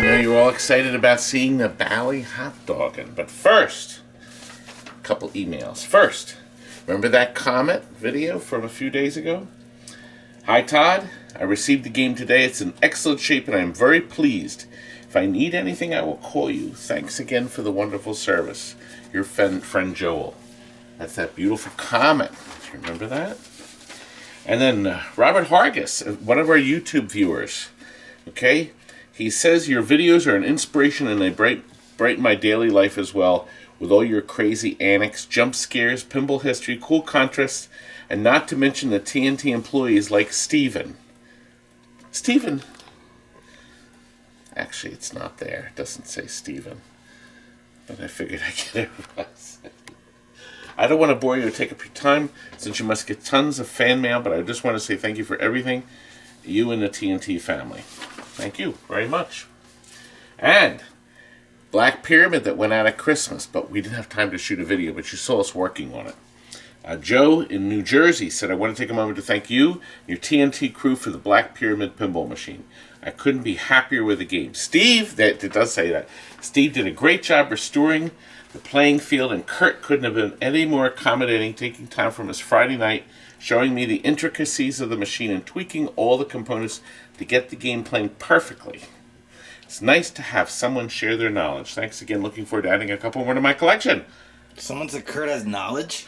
know you're all excited about seeing the Bally Hot Doggin, but first, a couple emails. First, remember that Comet video from a few days ago? Hi Todd, I received the game today. It's in excellent shape and I am very pleased. If I need anything, I will call you. Thanks again for the wonderful service. Your friend Joel. That's that beautiful Comet. Do you remember that? And then Robert Hargis, one of our YouTube viewers. Okay? He says your videos are an inspiration and they brighten my daily life as well, with all your crazy antics, jump scares, pinball history, cool contrasts, and not to mention the TNT employees like Steven. Steven? Actually, it's not there. It doesn't say Steven. But I figured I'd get it right. I don't want to bore you or take up your time, since you must get tons of fan mail, but I just want to say thank you for everything, you and the TNT family. Thank you very much. And Black Pyramid that went out at Christmas, but we didn't have time to shoot a video, but you saw us working on it. Joe in New Jersey said, I want to take a moment to thank you and your TNT crew for the Black Pyramid pinball machine. I couldn't be happier with the game. Steve, it does say that. Steve did a great job restoring the playing field, and Kurt couldn't have been any more accommodating, taking time from his Friday night, showing me the intricacies of the machine and tweaking all the components to get the game playing perfectly. It's nice to have someone share their knowledge. Thanks again. Looking forward to adding a couple more to my collection. Someone said Kurt has knowledge?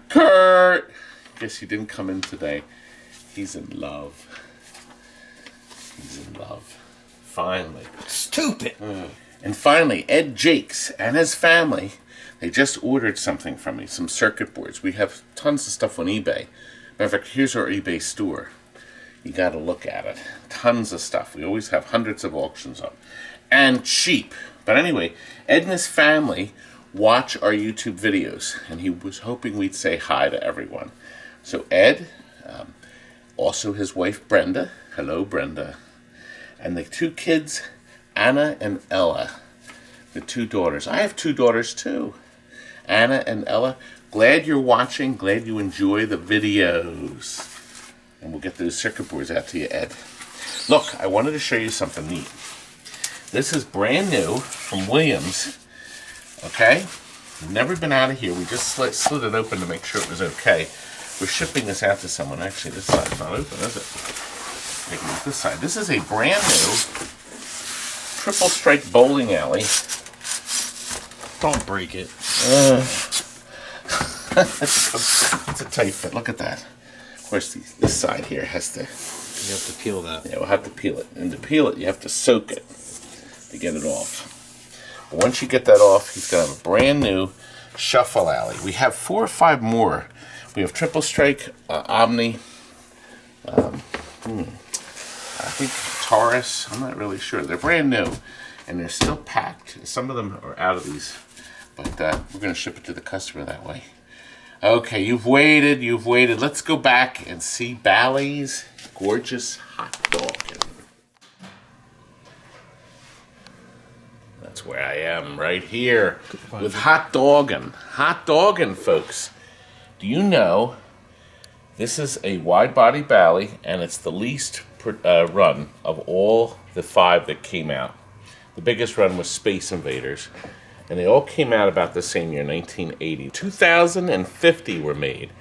Kurt! Guess he didn't come in today. He's in love. He's in love. Finally. Stupid! And finally, Ed Jakes and his family, they just ordered something from me, some circuit boards. We have tons of stuff on eBay. Matter of fact, here's our eBay store. You gotta look at it. Tons of stuff. We always have hundreds of auctions up. And cheap. But anyway, Ed and his family watch our YouTube videos, and he was hoping we'd say hi to everyone. So Ed, also his wife Brenda, hello Brenda, and the two kids, Anna and Ella, the two daughters. I have two daughters too, Anna and Ella. Glad you're watching, glad you enjoy the videos. And we'll get those circuit boards out to you, Ed. Look, I wanted to show you something neat. This is brand new from Williams. Okay? Never been out of here. We just slid it open to make sure it was okay. We're shipping this out to someone. Actually, this side's not open, is it? Take a look at this side. This is a brand new triple strike bowling alley. Don't break it. It's a tight fit. Look at that. Of course, this side here has to... You have to peel that. Yeah, we'll have to peel it. And to peel it, you have to soak it to get it off. But once you get that off, he's going to have a brand new shuffle alley. We have 4 or 5 more. We have triple strike, Omni, I think Taurus. I'm not really sure. They're brand new, and they're still packed. Some of them are out of these, but we're going to ship it to the customer that way. Okay, you've waited. Let's go back and see Bally's gorgeous hot doggin. That's where I am, right here, with hot doggin. Hot doggin, folks. Do you know this is a wide body Bally, and it's the least run of all the 5 that came out. The biggest run was Space Invaders, and they all came out about the same year, 1980. 2,050 were made.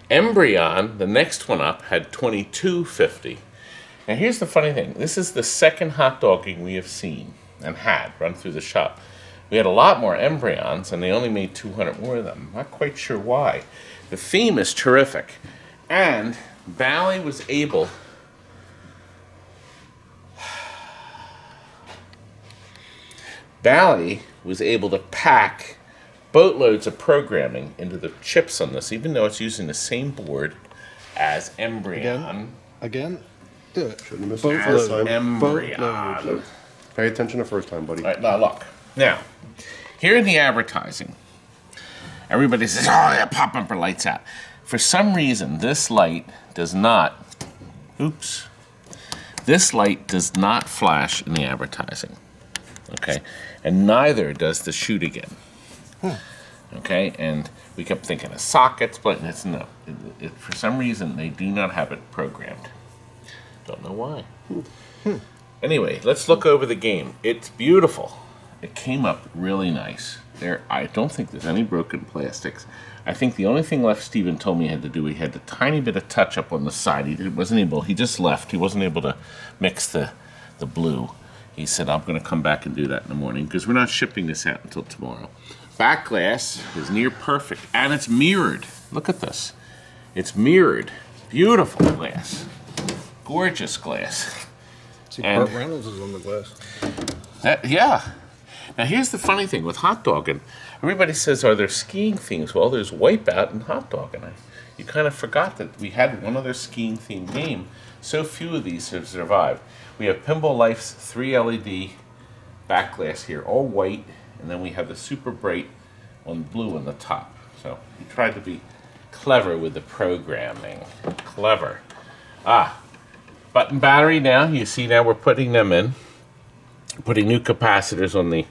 Embryon, the next one up, had 2,250. Now here's the funny thing. This is the second hot dogging we have seen and had run through the shop. We had a lot more Embryons, and they only made 200 more of them. I'm not quite sure why. The theme is terrific, and Bally was able to pack boatloads of programming into the chips on this, even though it's using the same board as Embryon. Again? Do it. Shouldn't have missed it the first time. Embryon. Pay attention the first time, buddy. All right, now look. Now, here in the advertising, everybody says, oh, yeah, pop bumper lights out. For some reason, this light does not, this light does not flash in the advertising. Okay? And neither does the Shoot Again. Okay? And we kept thinking of sockets, but it's no. For some reason, they do not have it programmed. Don't know why. Anyway, let's look over the game. It's beautiful. It came up really nice. I don't think there's any broken plastics. I think the only thing left Steven told me he had to do, he had a tiny bit of touch up on the side. He just left. He wasn't able to mix the blue. He said, I'm going to come back and do that in the morning because we're not shipping this out until tomorrow. Backglass is near perfect, and it's mirrored. Look at this. It's mirrored. Beautiful glass. Gorgeous glass. See, And- Burt Reynolds is on the glass. Yeah. Now here's the funny thing with hot dogging. Everybody says, are there skiing themes? Well, there's Wipeout and hot dogging. You kind of forgot that we had one other skiing themed game. So few of these have survived. We have Pinball Life's 3 LED backglass here, all white, and then we have the super bright on blue on the top. So we tried to be clever with the programming. Clever. Button battery now. You see now we're putting them in. Putting new capacitors on the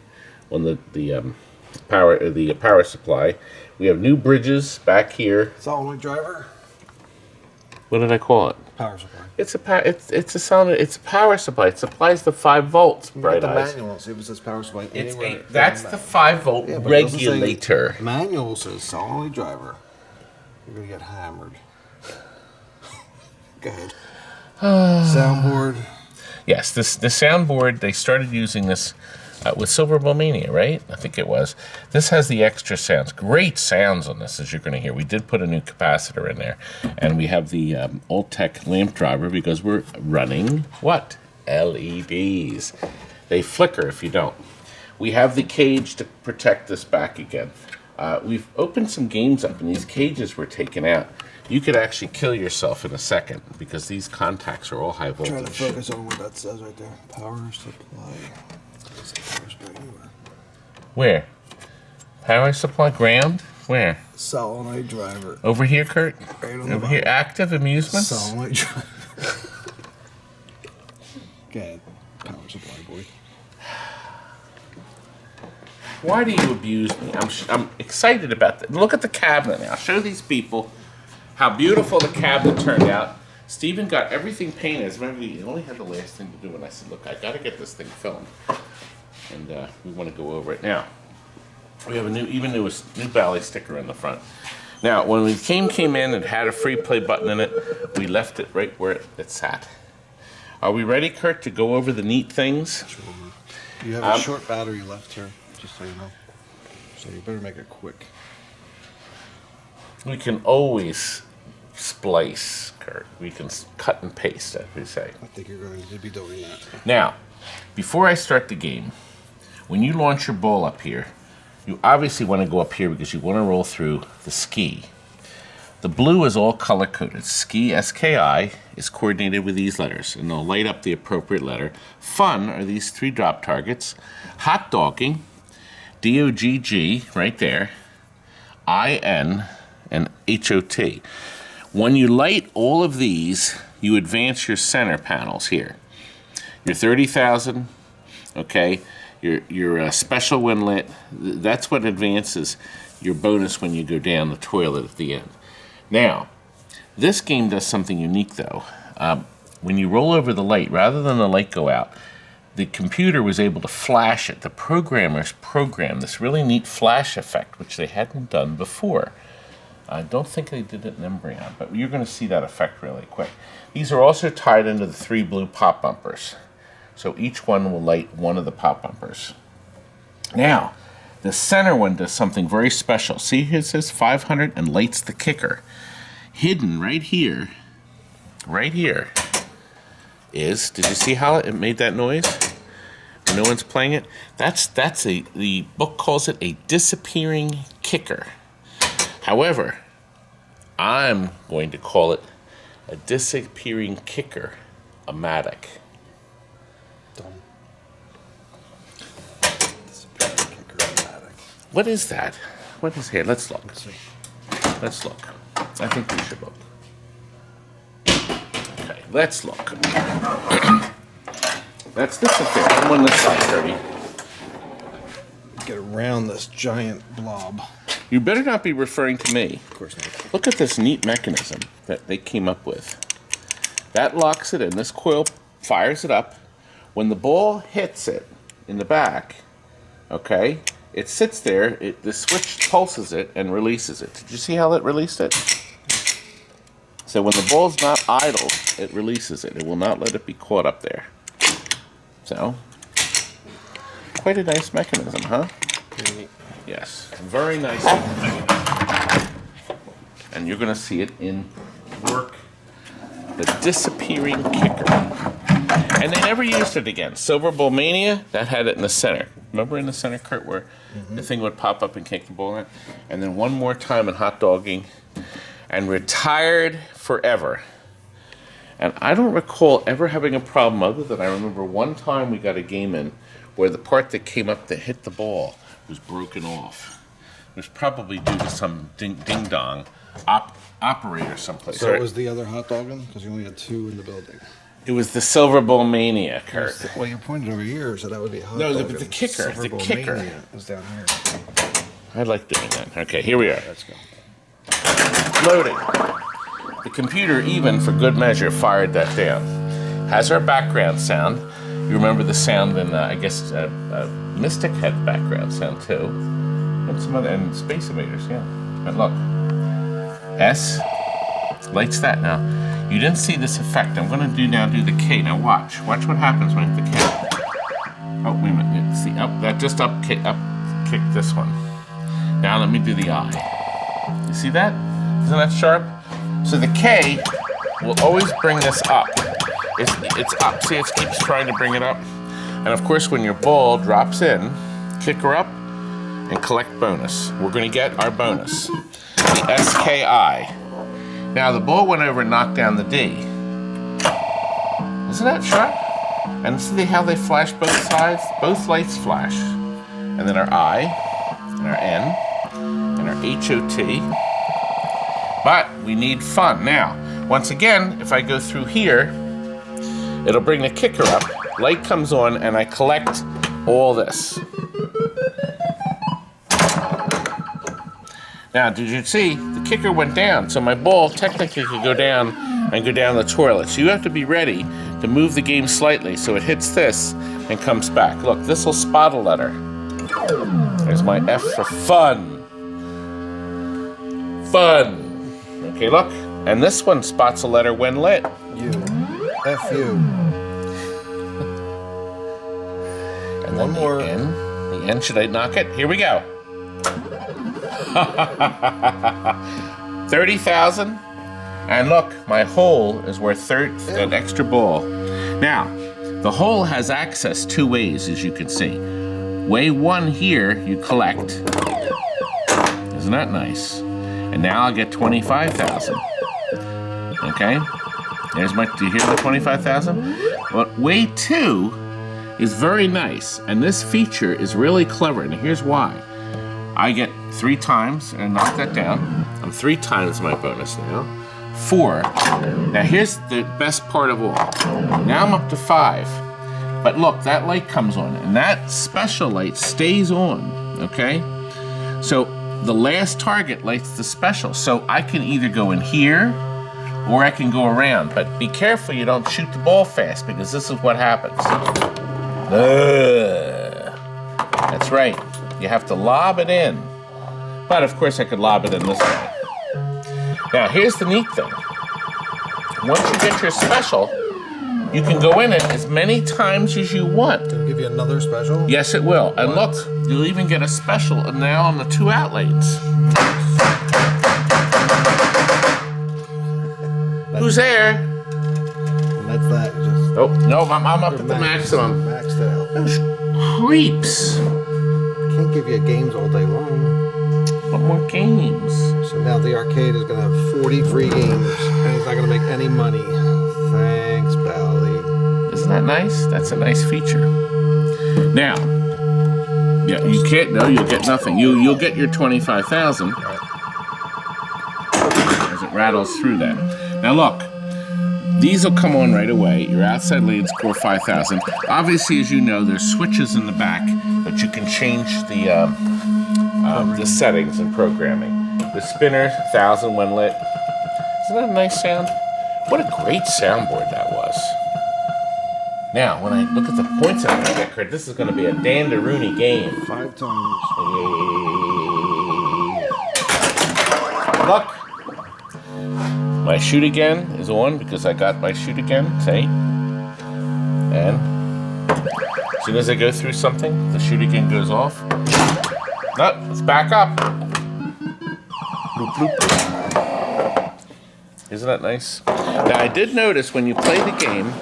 power supply. We have new bridges back here. Solenoid driver. What did I call it? Power supply. It's a power supply. It supplies the 5 volts. Bright the eyes. manual. See if it says power supply anywhere. That's the 5 volt Yeah, but it doesn't say- regulator. Manual says solenoid driver. You're gonna get hammered. Go ahead. Soundboard. Yes, the soundboard. They started using this with Silver Ball Mania, right? I think it was. This has the extra sounds. Great sounds on this, as you're going to hear. We did put a new capacitor in there, and we have the old tech lamp driver because we're running what? LEDs. They flicker if you don't. We have the cage to protect this back again. We've opened some games up, and these cages were taken out. You could actually kill yourself in a second because these contacts are all high voltage. Trying to focus on what that says right there. Power supply. Doesn't say power supply anywhere. Where? Power supply ground? Where? Solenoid driver. Over here, Kurt? Right on the Over here, bottom. active amusements? Solenoid driver. Go ahead. Power supply, boy. Why do you abuse me? I'm excited about that. Look at the cabinet now. Show these people how beautiful the cabinet turned out. Steven got everything painted. Remember, he only had the last thing to do, and I said, look, I got to get this thing filmed. And we want to go over it now. We have a new Bally sticker in the front. Now, when we came in and had a free play button in it, we left it right where it sat. Are we ready, Kurt, to go over the neat things? You have a short battery left here, just so you know. So you better make it quick. We can always splice, Kurt. We can cut and paste, as we say. I think you're going to be doing that. Now, before I start the game, when you launch your ball up here, you obviously want to go up here because you want to roll through the ski. The blue is all color-coded. Ski, S-K-I, is coordinated with these letters, and they'll light up the appropriate letter. Fun are these 3 drop targets. Hot dogging, D-O-G-G, right there, I-N, and H-O-T. When you light all of these, you advance your center panels here. Your 30,000, okay, your special windlet, that's what advances your bonus when you go down the toilet at the end. Now, this game does something unique though. When you roll over the light, rather than the light go out, the computer was able to flash it. The programmers programmed this really neat flash effect, which they hadn't done before. I don't think they did it in Embryon, but you're going to see that effect really quick. These are also tied into the 3 blue pop bumpers. So each one will light one of the pop bumpers. Now, the center one does something very special. See, it says 500 and lights the kicker. Hidden right here is, did you see how it made that noise? When no one's playing it? The book calls it a disappearing kicker. However, I'm going to call it a disappearing kicker-o-matic. What is that? What is here? Let's look. Let's look. I think we should look. Okay, let's look. That's this affair. Come on this side, Kirby. Get around this giant blob. You better not be referring to me. Of course not. Look at this neat mechanism that they came up with. That locks it in. This coil fires it up. when the ball hits it in the back, okay, it sits there, the switch pulses it and releases it. Did you see how it released it? So when the ball's not idle, it releases it. It will not let it be caught up there. So, quite a nice mechanism, huh? Yes, very nice mechanism. And you're going to see it in work. The disappearing kicker. And they never used it again. Silver Bowl Mania, that had it in the center. Remember in the center, Kurt, where the thing would pop up and kick the ball in? And then one more time in hot dogging, and retired forever. And I don't recall ever having a problem other than I remember one time we got a game in where the part that came up that hit the ball was broken off. It was probably due to some ding-dong operator someplace. So it was the other hot dogging? Because you only had 2 in the building. It was the Silver Bowl Mania, Kurt. Well, you pointed over here, so that would be hot No, dogging. the kicker. Silver The Bowl kicker. Mania is down here. I like doing that. Okay, here we are. Let's go. Loading. The computer, even for good measure, fired that down. Has our background sound. You remember the sound in, I guess, Mystic had background sound too. And some other, and Space Invaders, yeah. But look. S. Lights that now. You didn't see this effect. I'm going to do the K. Now watch. Watch what happens when I hit the K. Oh, wait a minute. See, that just kicked this one. Now let me do the I. You see that? Isn't that sharp? So the K will always bring this up. It's up. See, it keeps trying to bring it up. And of course, when your ball drops in, kick her up and collect bonus. We're going to get our bonus. The SKI. Now the ball went over and knocked down the D. Isn't that sharp? And see how they flash both sides? Both lights flash. And then our I, and our N, and our HOT. But we need fun. Now, once again, if I go through here, it'll bring the kicker up, light comes on, and I collect all this. Now, did you see? The kicker went down, so my ball technically could go down and go down the toilet. So you have to be ready to move the game slightly so it hits this and comes back. Look, this will spot a letter. There's my F for fun. Fun. Okay, look. And this one spots a letter when lit. U. F-U. And then One more. The N. The N, should I knock it? Here we go. 30,000. And look, my hole is worth an extra ball. Now, the hole has access 2 ways, as you can see. Way 1 here, you collect. Isn't that nice? And now I'll get 25,000. Okay? There's my, do you hear the 25,000? Well, way 2 is very nice. And this feature is really clever. And here's why. I get 3 times, and knock that down. I'm 3 times my bonus now. 4. Now here's the best part of all. Now I'm up to 5. But look, that light comes on, and that special light stays on, okay? So the last target lights the special. So I can either go in here, or I can go around. But be careful you don't shoot the ball fast, because this is what happens. That's right. You have to lob it in. But of course I could lob it in this way. Now here's the neat thing. Once you get your special, you can go in it as many times as you want. It'll give you another special? Yes, it will. And look, you'll even get a special now on the 2 out lanes. Who's there? And that's that. Just Oh, no, I'm up at the maximum. Maxed out. Those creeps. Can't give you games all day long. What more games? So now the arcade is going to have 40 free games, and he's not going to make any money. Thanks, Bally. Isn't that nice? That's a nice feature. Now, yeah, you can't. No, you'll get nothing. You'll get your 25,000 as it rattles through that. Now look, these will come on right away. Your outside lanes score 5,000. Obviously, as you know, there's switches in the back that you can change the settings and programming. The spinner, 1,000 when lit. Isn't that a nice sound? What a great soundboard that was. Now, when I look at the points I'm going to get, Kurt, this is going to be a dandaroony game. 5 times. Look. My shoot again is on because I got my shoot again, see? And as soon as I go through something, the shoot again goes off. No, let's back up. Bloop, bloop, bloop. Isn't that nice? Now, I did notice when you play the game,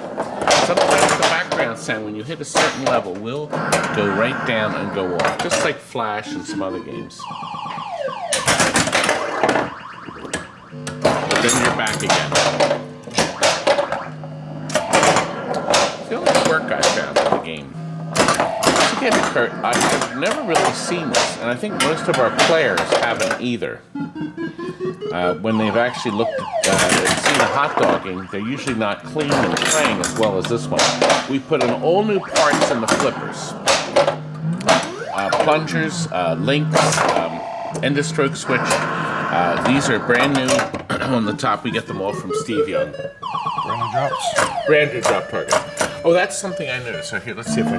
sometimes the background sound, when you hit a certain level, will go right down and go off, just like Flash and some other games. But then you're back again. It's the only quirk I found in the game. Once again, Kurt, I've never really seen this, and I think most of our players haven't either. When they've actually looked at seen a hot dogging, they're usually not clean and playing as well as this one. We put in all new parts in the flippers. Plungers, links, end-of-stroke switch. These are brand new on the top. We get them all from Steve Young. Brand new drops. Brand new drop target. Oh, that's something I noticed. So here, let's see if I...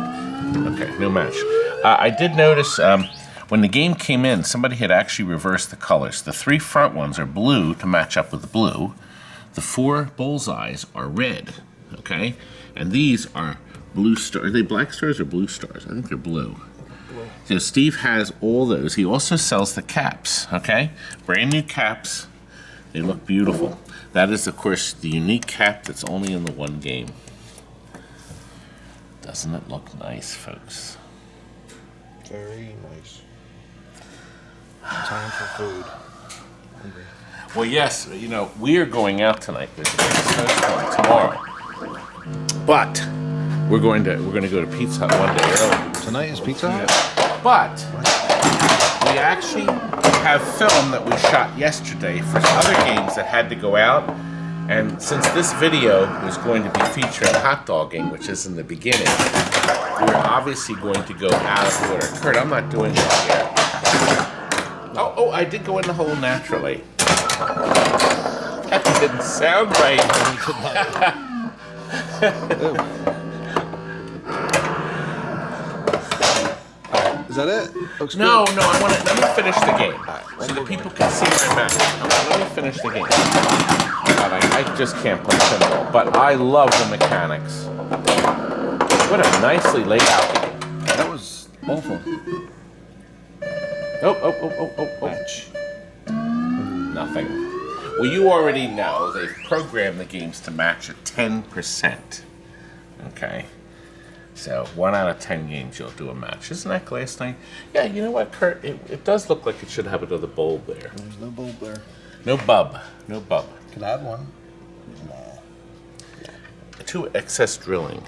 Okay, no match. I did notice... when the game came in, somebody had actually reversed the colors. The 3 front ones are blue to match up with the blue. The 4 bullseyes are red, okay? And these are blue stars. Are they black stars or blue stars? I think they're blue. So Steve has all those. He also sells the caps, okay? Brand new caps. They look beautiful. That is, of course, the unique cap that's only in the one game. Doesn't it look nice, folks? Very nice. Time for food. Hungry. Well, yes, you know, we are going out tonight. There's a big snowstorm tomorrow. But we're going to go to Pizza Hut one day early. Tonight is Pizza Hut? But we actually have film that we shot yesterday for other games that had to go out. And since this video is going to be featuring hot dogging, which is in the beginning, we're obviously going to go out of order. Kurt, I'm not doing this here. Oh, I did go in the hole naturally. That didn't sound right. Is that it? Looks No, good. I want to. Let me finish the game so the people can see my match. Let me finish the game. God, I just can't play pinball, but I love the mechanics. What a nicely laid out game. That was awful. Oh. Match. Nothing. Well, you already know they've programmed the games to match at 10%. Okay. So 1 out of 10 games you'll do a match. Isn't that glass thing? Yeah, you know what, Kurt? It does look like it should have another bulb there. There's no bulb there. No bub. No bub. Could add one. No. Too excess drilling.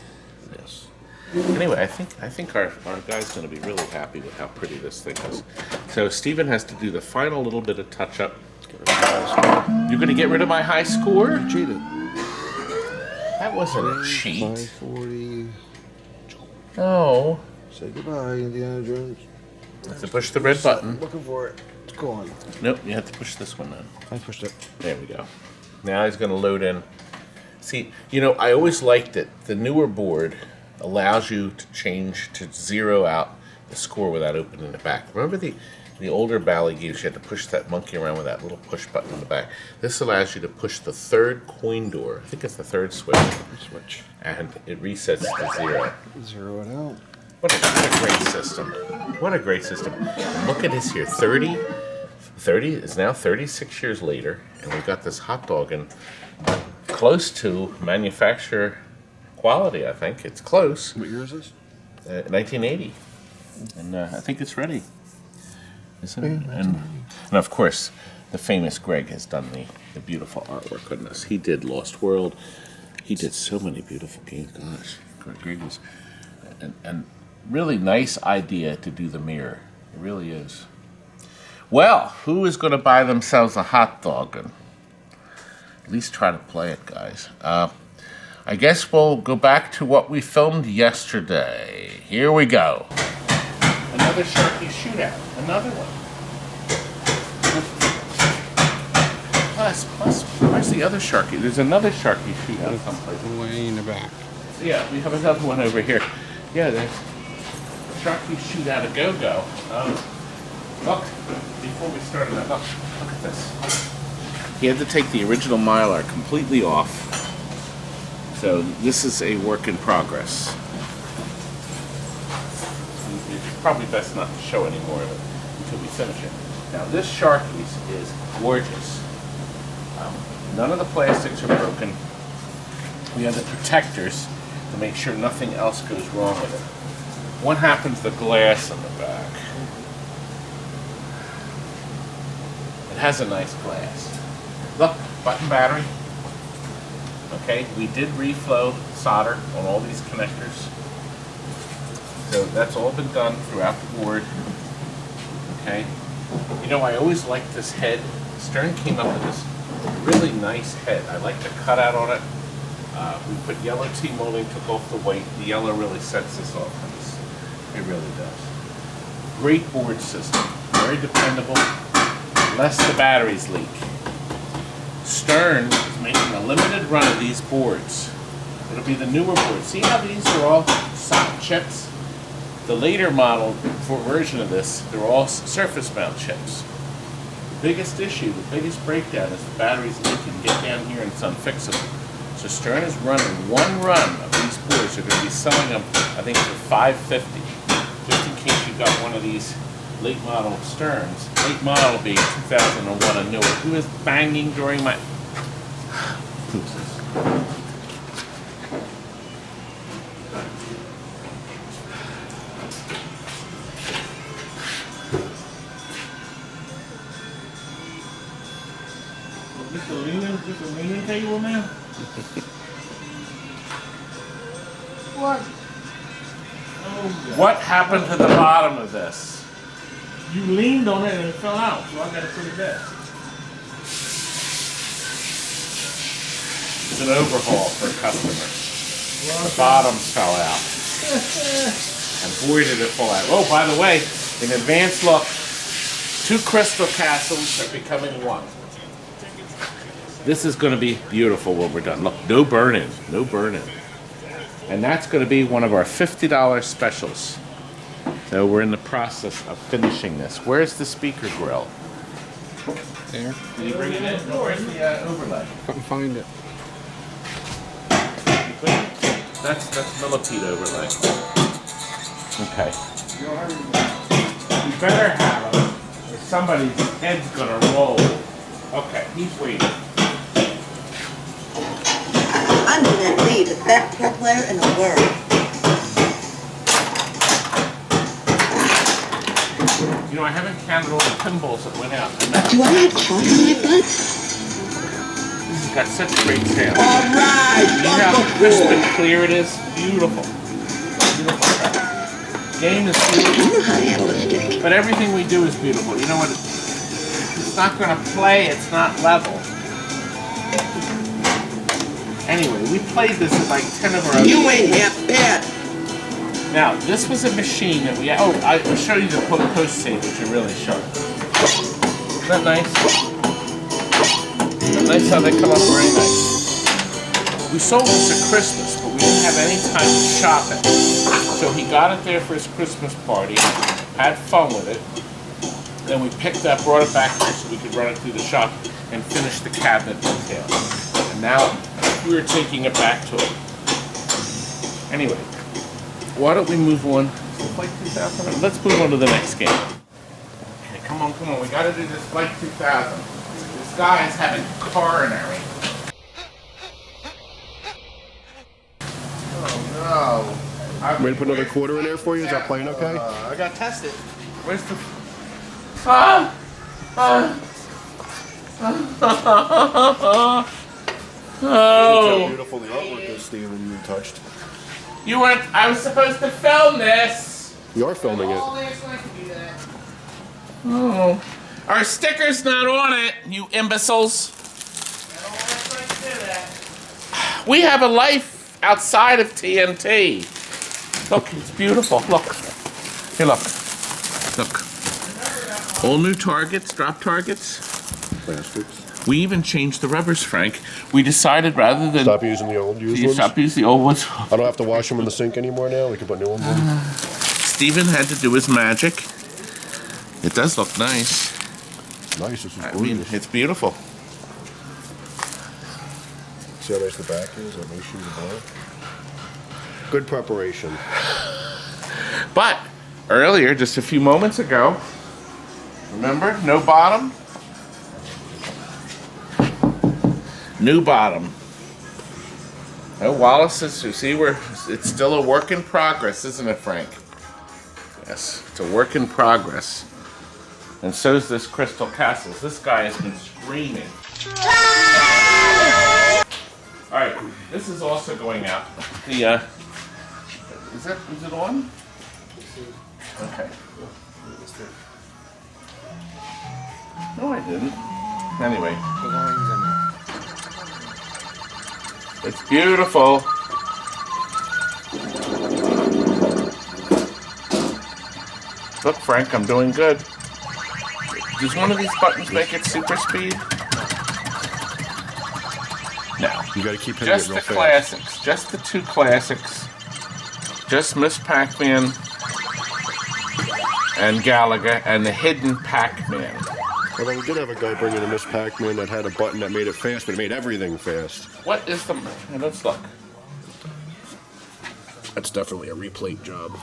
Yes. Anyway, I think our guy's going to be really happy with how pretty this thing is. So Steven has to do the final little bit of touch-up. You're going to get rid of my high score? You cheated. That wasn't a cheat. 540. No. Say goodbye, Indiana Jones. You have to push the red button. Looking for it. Go on. Nope, you have to push this one then. I pushed it. There we go. Now he's going to load in. See, you know, I always liked it. The newer board allows you to change to 0 out the score without opening the back. Remember the older Bally games, you had to push that monkey around with that little push button in the back. This allows you to push the 3rd coin door. I think it's the 3rd switch. And it resets to 0. 0 it out. What a great system. What a great system. And look at this here. 30 is now 36 years later, and we've got this hot dogging close to manufacturer quality, I think. It's close. What year is this? 1980. And I think it's ready. Isn't it? And of course, the famous Greg has done the beautiful artwork on this. He did Lost World. He did so many beautiful games. Gosh, Greg was... And really nice idea to do the mirror. It really is. Well, who is going to buy themselves a hot dog? And at least try to play it, guys. I guess we'll go back to what we filmed yesterday. Here we go. Another Sharkey's Shootout. Another one. Plus, where's the other Sharkey? There's another Sharkey Shootout someplace. Way in the back. Yeah, we have another one over here. Yeah, there's Sharkey's Shootout a Go-Go. Look, before we started that, look at this. He had to take the original Mylar completely off. So this is a work in progress. It's probably best not to show any more of it until we finish it. Now this Sharkey's is gorgeous. None of the plastics are broken. We have the protectors to make sure nothing else goes wrong with it. What happens to the glass on the back? It has a nice glass. Look, button battery. Okay, we did reflow solder on all these connectors. So that's all been done throughout the board. Okay. You know, I always liked this head. Stern came up with this really nice head. I like the cutout on it. We put yellow T-molding, took off the white. The yellow really sets this off. It really does. Great board system. Very dependable. Less the batteries leak. Stern is making a limited run of these boards. It'll be the newer boards. See how these are all sock chips? The later model version of this, they're all surface mount chips. The biggest issue, the biggest breakdown is the batteries leaking. Get down here and it's unfixable. So Stern is running one run of these boards. They're going to be selling them, I think, for $550. Just in case you've got one of these late model Sterns. Late model being 2001 and newer. Who is banging during my... This a leaning table now? What? Oh, what happened to the bottom of this? You leaned on it and it fell out, so I got to put it back. It's an overhaul for a customer. The bottoms fell out. And boy did it fall out. Oh, by the way, in advance look, 2 crystal castles are becoming one. This is going to be beautiful when we're done. Look, no burn-in, no burn-in. And that's going to be one of our $50 specials. So we're in the process of finishing this. Where's the speaker grill? There. Did you bring it in? No, where's the overlay? Couldn't find it. That's millipede overlay. Okay. You better have them, or somebody's head's gonna roll. Okay, he's waiting. I'm gonna be the best pro player in the world. You know, I haven't counted all the pinballs that went out. Do I have chalk on my butt? This has got such great sound. All right, You know how crisp and clear it is? Beautiful. Beautiful track. Game is I beautiful. know how to handle a stick. But everything we do is beautiful. You know what? It's not going to play. It's not level. Anyway, we played this with like 10 of our own. You ain't half bad. Now, this was a machine that we... Oh, I'll show you the post tape, which are really sharp. Isn't that nice? Isn't that nice how they come up very nice? We sold this at Christmas, but we didn't have any time to shop it. So he got it there for his Christmas party, had fun with it. Then we picked up, brought it back here so we could run it through the shop and finish the cabinet detail. And now we were taking it back to him. Anyway, why don't we move on? Flight 2000? Let's move on to the next game. Okay, come on, we gotta do this Flight 2000. This guy is having coronary. Oh no. Ready to put another quarter in there for you? Is that playing okay? I got tested. Where's the... Oh! Beautiful the artwork is, Steven, you touched. You weren't... I was supposed to film this! You are filming it. Oh. Our sticker's not on it, you imbeciles. We have a life outside of TNT. Look, it's beautiful. Look. Here, look. Look. All new targets, drop targets. Plastics. We even changed the rubbers, Frank. We decided rather than Stop using the old used ones. stop using the old ones. I don't have to wash them in the sink anymore now. We can put new ones in. Steven had to do his magic. It does look nice. Nice. This is I mean, gorgeous. it's beautiful. See how nice the back is? That nice sheet of blow. Good preparation. But earlier, just a few moments ago, remember, no bottom? New bottom. No Wallace's. You see, it's still a work in progress, isn't it, Frank? Yes, it's a work in progress. And so's this Crystal Castles. This guy has been screaming. All right, this is also going out. The is it on? Okay. No, I didn't. Anyway. It's beautiful. Look, Frank, I'm doing good. Does one of these buttons make it super speed? No. You gotta keep hitting Just it the real fast. classics. Just the two classics. Just Miss Pac-Man and Gallagher and the hidden Pac-Man. Although we did have a guy bring in a Miss Pac-Man that had a button that made it fast, but it made everything fast. What is the... Let's look. That's definitely a replate job.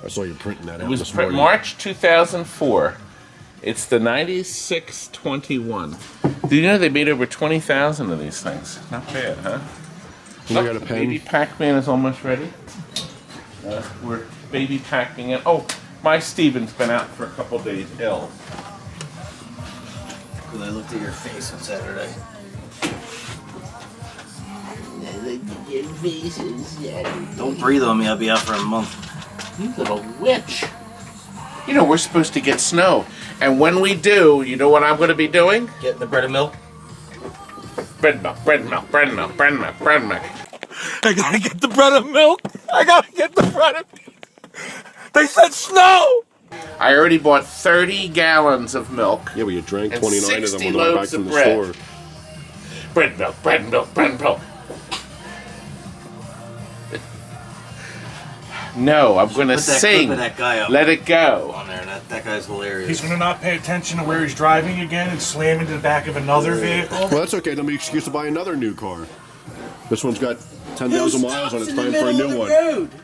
I saw you printing that out It was this morning. March 2004. It's the 9621. Do you know they made over 20,000 of these things? Not bad, huh? You got a pen? Baby Pac-Man is almost ready. We're baby packing it. Oh, my Steven's been out for a couple days ill. Because I looked at your face on Saturday. Don't breathe on me, I'll be out for a month. You little witch. You know, we're supposed to get snow. And when we do, you know what I'm going to be doing? Getting the bread and milk? Bread milk, bread milk, bread milk, bread milk, bread milk. I gotta get the bread and milk. I gotta get the bread and milk. They said snow! I already bought 30 gallons of milk. Yeah, well, you drank And 29 of them 60 when we went back loaves from of the bread. store. Bread milk, bread milk, bread milk. No, I'm going to Put that sing. clip of that guy up Let it go. on there. That guy's hilarious. He's gonna not pay attention to where he's driving again and slam into the back of another vehicle. Well, that's okay. Let me excuse to buy another new car. This one's got 10,000 miles on it. It's time for a new one.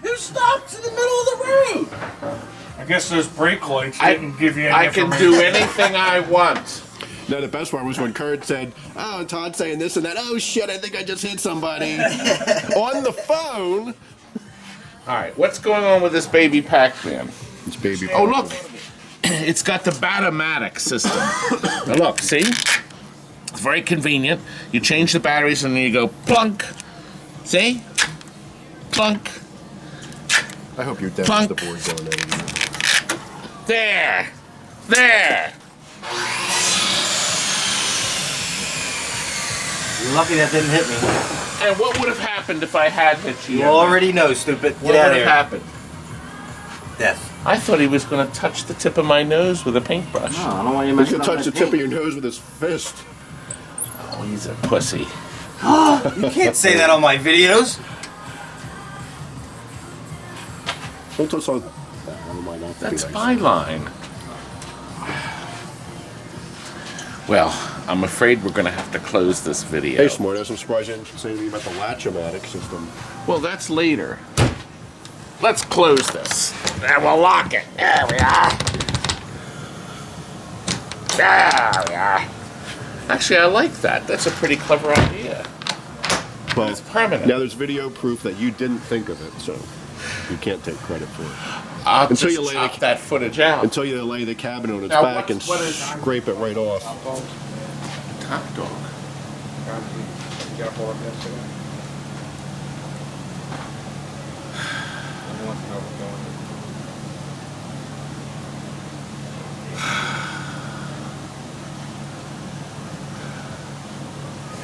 Who stops in the middle of the road? I guess those brake lights didn't give you any I can information. do anything I want. Now, the best part was when Kurt said, oh, Todd's saying this and that. Oh, shit, I think I just hit somebody. On the phone. All right, what's going on with this baby Pac-Man? It's baby. Oh, look. It's got the Batomatic system. Now, look, see? It's very convenient. You change the batteries and then you go plunk. See? Plunk. I hope your dad's Plunk. the board going anymore. There. There. You're lucky that didn't hit me. And what would have happened if I had hit you? You already know, stupid. What Get out would of have here. happened? Death. I thought he was going to touch the tip of my nose with a paintbrush. No, I don't want you He's messing going to up touch my the tip of paint. your nose with his fist. Oh, he's a pussy. You can't say that on my videos. Don't touch on that. Never mind. I'll That's be nice. my line. Well, I'm afraid we're going to have to close this video. Hey, Smartass, I'm surprised you didn't say anything about the Latch-O-Matic system. Well, that's later. Let's close this. And we'll lock it. There we are. There we are. Actually, I like that. That's a pretty clever idea. But It's permanent. now there's video proof that you didn't think of it, so you can't take credit for it. I'll Until just you lay chop the- that footage out. Until you lay the cabinet on its Now, back what's- and what is- scrape it right off. Top dog.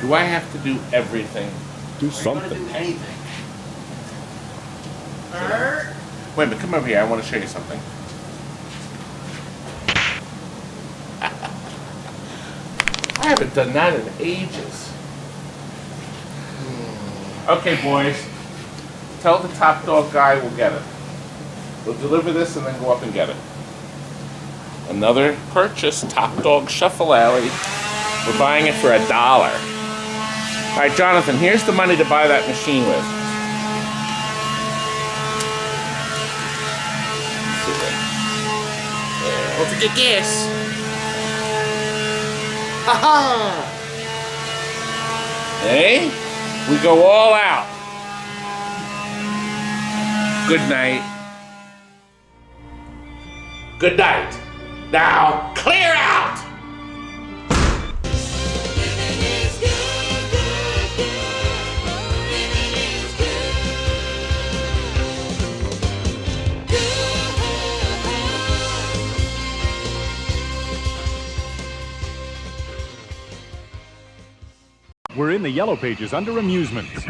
Do I have to do everything? Do something. Anything. Wait a minute, come over here. I want to show you something. haven't done that in ages. Okay, boys. Tell the Top Dog guy we'll get it. We'll deliver this and then go up and get it. Another purchase, Top Dog Shuffle Alley. We're buying it for $1. All right, Jonathan, here's the money to buy that machine with. Don't forget gas. Ha-ha! Hey, we go all out. Good night. Good night. Now, clear out! We're in the Yellow Pages under Amusements.